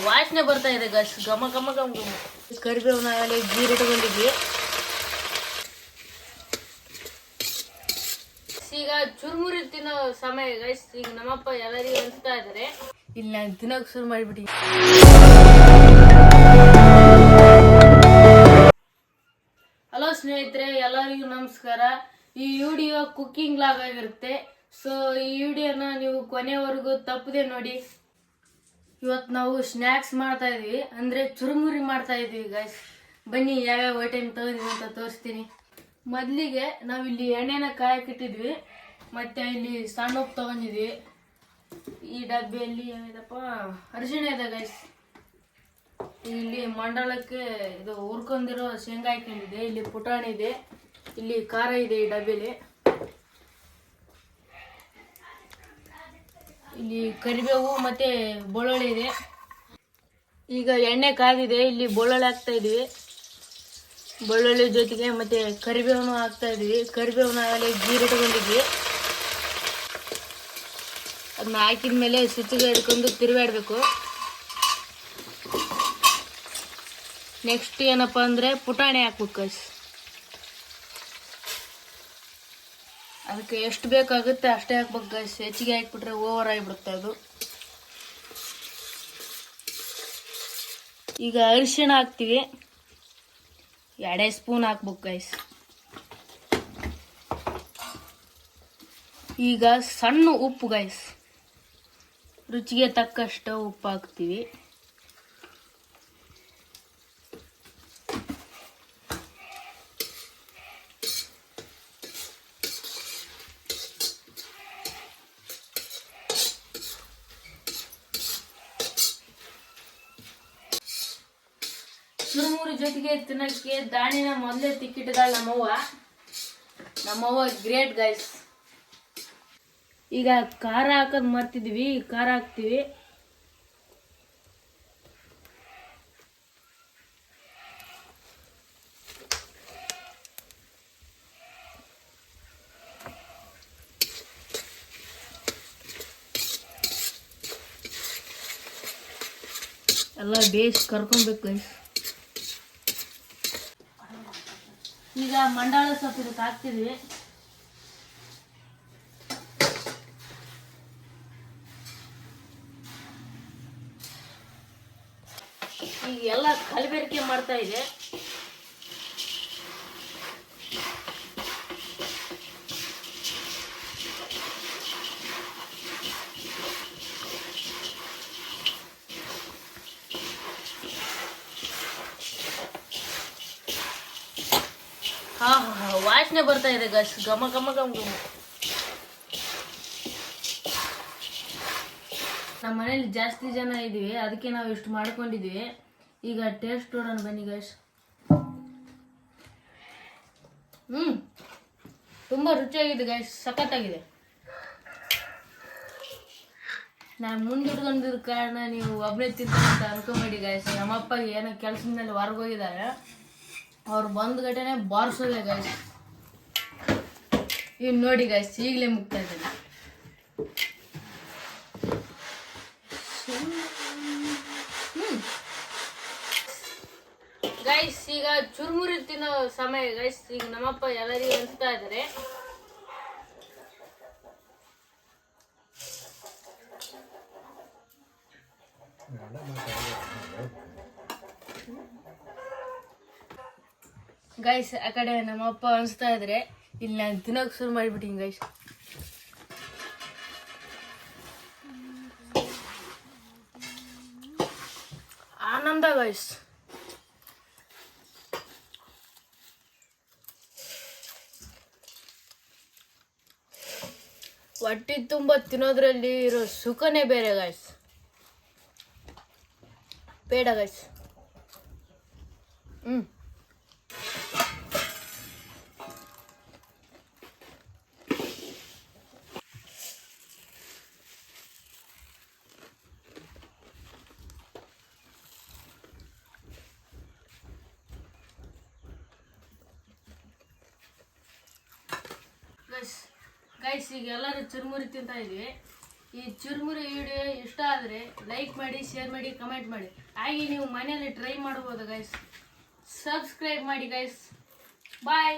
ವಾಸನೆ ಬರ್ತಾ ಇದೆ ಗೈಸ್, ಘಮ ಘಮ ಘಮ ಘಮ. ಕರಿಬೇವು ನಾವೆಲ್ಲ ಜೀರು ಇಟ್ಕೊಂಡಿದ್ವಿ. ಈಗ ಚುರುಮುರಿ ತಿನ್ನೋ ಸಮಯ ಗೈಸ್. ಈಗ ನಮ್ಮಪ್ಪ ಎಲ್ಲರಿಗೂ ಅನ್ಸ್ತಾ ಇದಾರೆ, ಇಲ್ಲಿ ನಾನು ತಿನ್ನೋಕೆ ಶುರು ಮಾಡಿಬಿಟ್ಟು. ಹಲೋ ಸ್ನೇಹಿತರೆ, ಎಲ್ಲರಿಗೂ ನಮಸ್ಕಾರ. ಈ ವಿಡಿಯೋ ಕುಕ್ಕಿಂಗ್ ಲಾಗ್ ಆಗಿರುತ್ತೆ. ಸೊ ಈ ವಿಡಿಯೋನ ನೀವು ಕೊನೆವರೆಗೂ ತಪ್ಪದೆ ನೋಡಿ. ಇವತ್ತು ನಾವು ಸ್ನ್ಯಾಕ್ಸ್ ಮಾಡ್ತಾ ಇದೀವಿ, ಅಂದ್ರೆ ಚುರುಮುರಿ ಮಾಡ್ತಾ ಇದೀವಿ ಗೈಸ್. ಬನ್ನಿ ಯಾವ್ಯಾವ ಐಟಮ್ ತಗೊಂಡಿವಿ ಅಂತ ತೋರಿಸ್ತೀನಿ. ಮೊದಲಿಗೆ ನಾವಿಲ್ಲಿ ಎಣ್ಣೆನ ಕಾಯಕ್ಕಿಟ್ಟಿದ್ವಿ, ಮತ್ತೆ ಇಲ್ಲಿ ಸಣ್ಣ ಉಪ್ಪು ತಗೊಂಡಿದ್ವಿ. ಈ ಡಬ್ಬಿಯಲ್ಲಿ ಏನಿದಪ್ಪ ಅರಿಶಿಣ ಇದೆ ಗೈಸ್. ಇಲ್ಲಿ ಮಂಡಳಕ್ಕೆ ಇದು ಹುರ್ಕೊಂಡಿರೋ ಶೇಂಗಾ ಹಾಕೊಂಡಿದೆ. ಇಲ್ಲಿ ಪುಟಾಣಿ ಇದೆ, ಇಲ್ಲಿ ಖಾರ ಇದೆ ಈ ಡಬ್ಬಿಲಿ. ಇಲ್ಲಿ ಕರಿಬೇವು ಮತ್ತೆ ಬೆಳ್ಳುಳ್ಳಿ ಇದೆ. ಈಗ ಎಣ್ಣೆ ಕಾದಿದೆ, ಇಲ್ಲಿ ಬೆಳ್ಳುಳ್ಳಿ ಹಾಕ್ತಾ ಇದೀವಿ. ಬೆಳ್ಳುಳ್ಳಿ ಜೊತೆಗೆ ಮತ್ತೆ ಕರಿಬೇವನ್ನು ಹಾಕ್ತಾ ಇದೀವಿ. ಕರಿಬೇವನ್ನ ಅಲ್ಲಿ ಜೀರಿಟ್ಕೊಂಡಿದ್ವಿ. ಅದನ್ನ ಹಾಕಿದ್ಮೇಲೆ ಸುತ್ತಿಗೆ ಹಿಡ್ಕೊಂಡು ತಿರುಗಾಡ್ಬೇಕು. ನೆಕ್ಸ್ಟ್ ಏನಪ್ಪ ಅಂದ್ರೆ ಪುಟಾಣಿ ಹಾಕ್ಬೇಕು ಗೈಸ್. ಅದಕ್ಕೆ ಎಷ್ಟು ಬೇಕಾಗುತ್ತೆ ಅಷ್ಟೇ ಹಾಕ್ಬೇಕು ಗೈಸ್. ಹೆಚ್ಚಿಗೆ ಹಾಕ್ಬಿಟ್ರೆ ಓವರ್ ಆಗಿಬಿಡುತ್ತೆ ಅದು. ಈಗ ಅರಿಶಿಣ ಹಾಕ್ತೀವಿ, 2 ಸ್ಪೂನ್ ಹಾಕ್ಬೇಕು ಗೈಸ್. ಈಗ ಸಣ್ಣ ಉಪ್ಪು ಗೈಸ್, ರುಚಿಗೆ ತಕ್ಕಷ್ಟು ಉಪ್ಪು ಹಾಕ್ತೀವಿ. ಚುರುಮುರಿ ಜೊತೆಗೆ ತಿನ್ನಕ್ಕೆ ದಾಣಿನ ಮೊದಲೇ ತಿಕ್ಕಿಟ್ಟಿದ್ದಾಳೆ ನಮ್ಮವ್ವ ಗ್ರೇಟ್ ಗೈಸ್. ಈಗ ಖಾರ ಹಾಕೋದು ಮರ್ತಿದ್ವಿ, ಖಾರ ಹಾಕ್ತಿವಿ. ಎಲ್ಲ ಬೇಸ್ ಕರ್ಕೊಬೇಕು ಗೈಸ್. ಈಗ ಮಂಡಾಳ ಸೊಪ್ಪು ಇದಕ್ಕೆ ಹಾಕ್ತಿದ್ವಿ. ಈಗ ಎಲ್ಲ ಕಲಬೆರಕೆ ಮಾಡ್ತಾ ಇದೆ. ವಾಸನೆ ಬರ್ತಾ ಇದೆ ಗೈಸ್, ಘಮ ಘಮ ಘಮ ಘಮ. ನಮ್ಮ ಮನೇಲಿ ಜಾಸ್ತಿ ಜನ ಇದೀವಿ, ಅದಕ್ಕೆ ನಾವು ಇಷ್ಟು ಮಾಡ್ಕೊಂಡಿದ್ವಿ. ಈಗ ಟೇಸ್ಟ್ ನೋಡೋಣ ಬನ್ನಿ ಗೈಸ್. ತುಂಬಾ ರುಚಿಯಾಗಿದೆ ಗೈಸ್, ಸಖತ್ತಾಗಿದೆ. ನಾನು ಮುಂದಿಟ್ಕೊಂಡಿದ್ದ ಕಾರಣ ನೀವು ಒಬ್ಬನೇ ತಿಂತೀನಿ ಅಂತ ಅನ್ಕೊಂಬೇಡಿ ಗೈಸ್. ನಮ್ಮಪ್ಪ ಏನೋ ಕೆಲಸದ ಮೇಲೆ ಹೊರಗೋಗಿದ್ದಾರೆ, ಅವ್ರು ಬಂದ ಗಂಟೆನೆ ಬಾರಿಸೋದೆ ಗೈಸ್. ಇನ್ನು ನೋಡಿ ಗೈಸ್, ಈಗಲೇ ಮುಗ್ತಾ ಇದ್ದೀನಿ. ಗೈಸ್ ಈಗ ಚುರುಮುರಿ ತಿನ್ನೋ ಸಮಯ ಗೈಸ್. ಈಗ ನಮ್ಮಪ್ಪ ಎಲ್ಲರಿಗೂ ಅನ್ಸ್ತಾ ಇದಾರೆ. ಗೈಸ್ ಆ ಕಡೆ ನಮ್ಮಪ್ಪ ಅನ್ಸ್ತಾ ಇದ್ರೆ, ಇಲ್ಲಿ ನಾನು ತಿನ್ನೋಕೆ ಶುರು ಮಾಡಿಬಿಟ್ಟಿನಿ ಗೈಸ್. ಆನಂದ ಗೈಸ್. ಹೊಟ್ಟೆ ತುಂಬ ತಿನ್ನೋದ್ರಲ್ಲಿ ಇರೋ ಸುಖನೇ ಬೇರೆ ಗೈಸ್. ಬೇಡ ಗೈಸ್. ಗೈಸ್ ಈಗ ಎಲ್ಲರೂ ಚುರುಮುರಿ ತಿಂತಾ ಇದೀವಿ. ಈ ಚುರುಮುರಿ ವಿಡಿಯೋ ಇಷ್ಟ ಆದರೆ ಲೈಕ್ ಮಾಡಿ, ಶೇರ್ ಮಾಡಿ, ಕಮೆಂಟ್ ಮಾಡಿ. ಹಾಗೆ ನೀವು ಮನೆಯಲ್ಲಿ ಟ್ರೈ ಮಾಡ್ಬೋದು ಗೈಸ್. ಸಬ್ಸ್ಕ್ರೈಬ್ ಮಾಡಿ ಗೈಸ್. ಬಾಯ್.